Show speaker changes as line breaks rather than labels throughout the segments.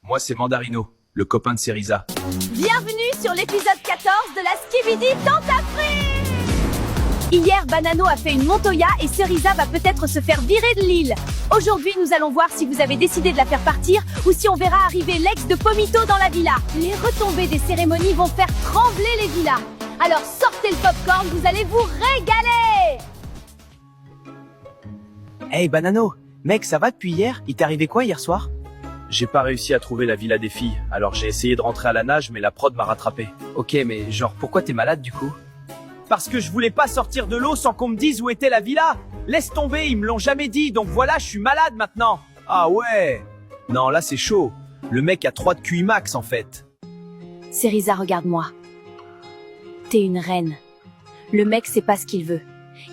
Moi, c'est Mandarino, le copain de Cerisa.
Bienvenue sur l'épisode 14 de la Skibidi Tentafruit. Hier, Banano a fait une Montoya et Cerisa va peut-être se faire virer de l'île. Aujourd'hui, nous allons voir si vous avez décidé de la faire partir ou si on verra arriver l'ex de Pomito dans la villa. Les retombées des cérémonies vont faire trembler les villas. Alors sortez le popcorn, vous allez vous régaler.
Hey Banano, mec, ça va depuis hier? Il t'est arrivé quoi hier soir?
J'ai pas réussi à trouver la villa des filles, alors j'ai essayé de rentrer à la nage, mais la prod m'a rattrapé.
Ok, mais genre, pourquoi t'es malade du coup? Parce que je voulais pas sortir de l'eau sans qu'on me dise où était la villa. Laisse tomber, ils me l'ont jamais dit, donc voilà, je suis malade maintenant.
Ah ouais. Non, là c'est chaud. Le mec a 3 de QI max en fait.
Cerisa, regarde-moi. T'es une reine. Le mec sait pas ce qu'il veut.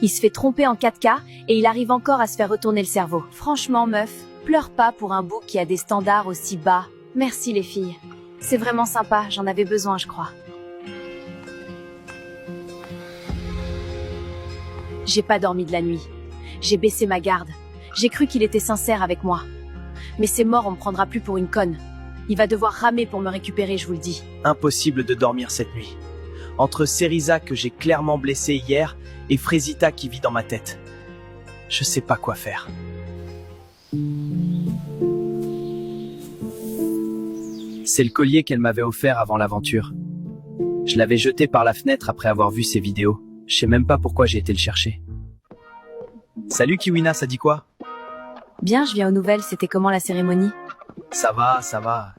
Il se fait tromper en 4K et il arrive encore à se faire retourner le cerveau. Franchement, meuf, pleure pas pour un bouc qui a des standards aussi bas. Merci les filles. C'est vraiment sympa, j'en avais besoin, je crois. J'ai pas dormi de la nuit. J'ai baissé ma garde. J'ai cru qu'il était sincère avec moi. Mais c'est mort, on me prendra plus pour une conne. Il va devoir ramer pour me récupérer, je vous le dis.
Impossible de dormir cette nuit. Entre Cerisa que j'ai clairement blessé hier et Frésita qui vit dans ma tête. Je sais pas quoi faire. C'est le collier qu'elle m'avait offert avant l'aventure. Je l'avais jeté par la fenêtre après avoir vu ses vidéos. Je sais même pas pourquoi j'ai été le chercher. Salut Kiwina, ça dit quoi?
Bien, je viens aux nouvelles, c'était comment la cérémonie?
Ça va.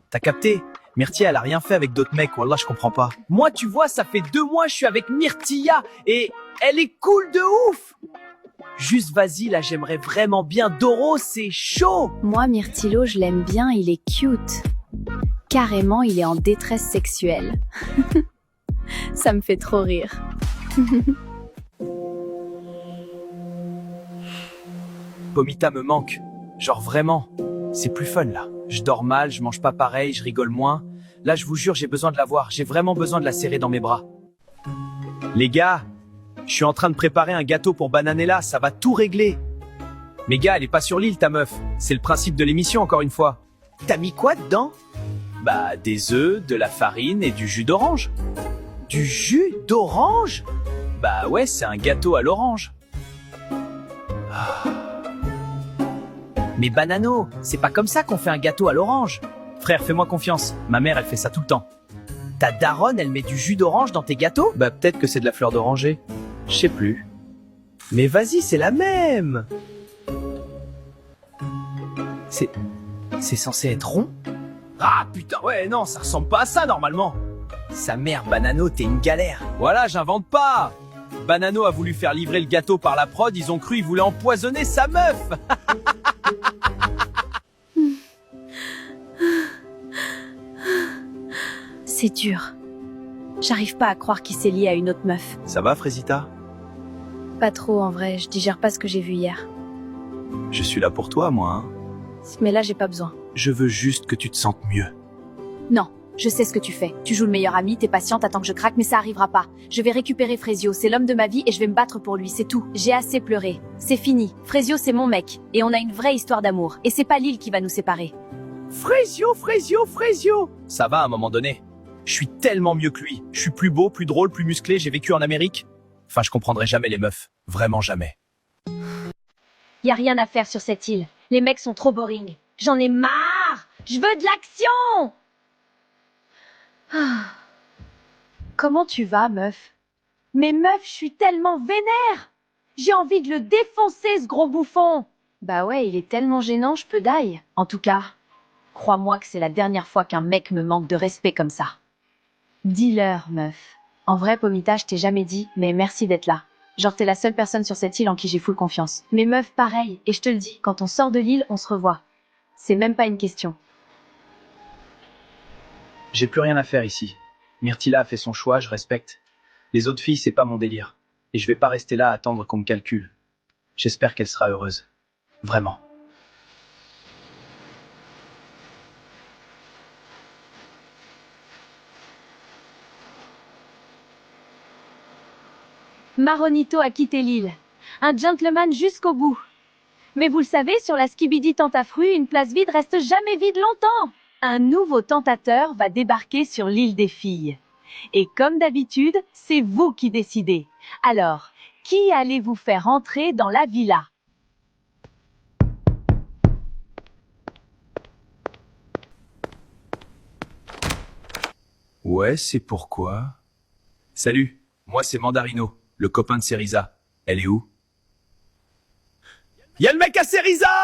T'as capté? Myrtilla, elle a rien fait avec d'autres mecs, wallah, je comprends pas. Moi, tu vois, ça fait 2 mois, je suis avec Myrtilla, et elle est cool de ouf! Juste vas-y, là, j'aimerais vraiment bien. Doro, c'est chaud!
Moi, Myrtillo, je l'aime bien, il est cute. Carrément, il est en détresse sexuelle. Ça me fait trop rire.
Pomita me manque. Genre vraiment. C'est plus fun, là. Je dors mal, je mange pas pareil, je rigole moins. Là, je vous jure, j'ai besoin de la voir. J'ai vraiment besoin de la serrer dans mes bras. Les gars, je suis en train de préparer un gâteau pour Bananella, ça va tout régler. Mais gars, elle est pas sur l'île, ta meuf. C'est le principe de l'émission, encore une fois. T'as mis quoi dedans? Bah, des œufs, de la farine et du jus d'orange. Du jus d'orange? Bah ouais, c'est un gâteau à l'orange. Ah. Mais Banano, c'est pas comme ça qu'on fait un gâteau à l'orange. Frère, fais-moi confiance. Ma mère, elle fait ça tout le temps. Ta daronne, elle met du jus d'orange dans tes gâteaux? Bah peut-être que c'est de la fleur d'oranger. Je sais plus. Mais vas-y, c'est la même. C'est censé être rond? Ah putain, ouais, non, ça ressemble pas à ça normalement. Sa mère, Banano, t'es une galère. Voilà, j'invente pas. Banano a voulu faire livrer le gâteau par la prod, ils ont cru il voulait empoisonner sa meuf.
C'est dur. J'arrive pas à croire qu'il s'est lié à une autre meuf.
Ça va, Frésita?
Pas trop en vrai, je digère pas ce que j'ai vu hier.
Je suis là pour toi, moi. Hein.
Mais là, j'ai pas besoin.
Je veux juste que tu te sentes mieux.
Non, je sais ce que tu fais. Tu joues le meilleur ami, t'es patiente, attends que je craque, mais ça arrivera pas. Je vais récupérer Frésio, c'est l'homme de ma vie et je vais me battre pour lui, c'est tout. J'ai assez pleuré. C'est fini. Frésio, c'est mon mec. Et on a une vraie histoire d'amour. Et c'est pas l'île qui va nous séparer.
Frésio! Ça va à un moment donné. Je suis tellement mieux que lui. Je suis plus beau, plus drôle, plus musclé, j'ai vécu en Amérique. Enfin, je comprendrai jamais les meufs. Vraiment jamais.
Y a rien à faire sur cette île. Les mecs sont trop boring. J'en ai marre. Je veux de l'action. Ah. Comment tu vas, meuf? Mais meuf, je suis tellement vénère. J'ai envie de le défoncer, ce gros bouffon. Bah ouais, il est tellement gênant, je peux die. En tout cas, crois-moi que c'est la dernière fois qu'un mec me manque de respect comme ça. Dis-leur, meuf. En vrai, Pomita, je t'ai jamais dit, mais merci d'être là. Genre, t'es la seule personne sur cette île en qui j'ai full confiance. Mais meuf, pareil, et je te le dis, quand on sort de l'île, on se revoit. C'est même pas une question.
J'ai plus rien à faire ici. Myrtilla a fait son choix, je respecte. Les autres filles, c'est pas mon délire. Et je vais pas rester là à attendre qu'on me calcule. J'espère qu'elle sera heureuse. Vraiment.
Maronito a quitté l'île. Un gentleman jusqu'au bout. Mais vous le savez, sur la Skibidi Tentafruit, une place vide reste jamais vide longtemps. Un nouveau tentateur va débarquer sur l'île des filles. Et comme d'habitude, c'est vous qui décidez. Alors, qui allez-vous faire entrer dans la villa?
Ouais, c'est pourquoi. Salut, moi c'est Mandarino, le copain de Cerisa. Elle est où? Y'a le mec à Cerisa!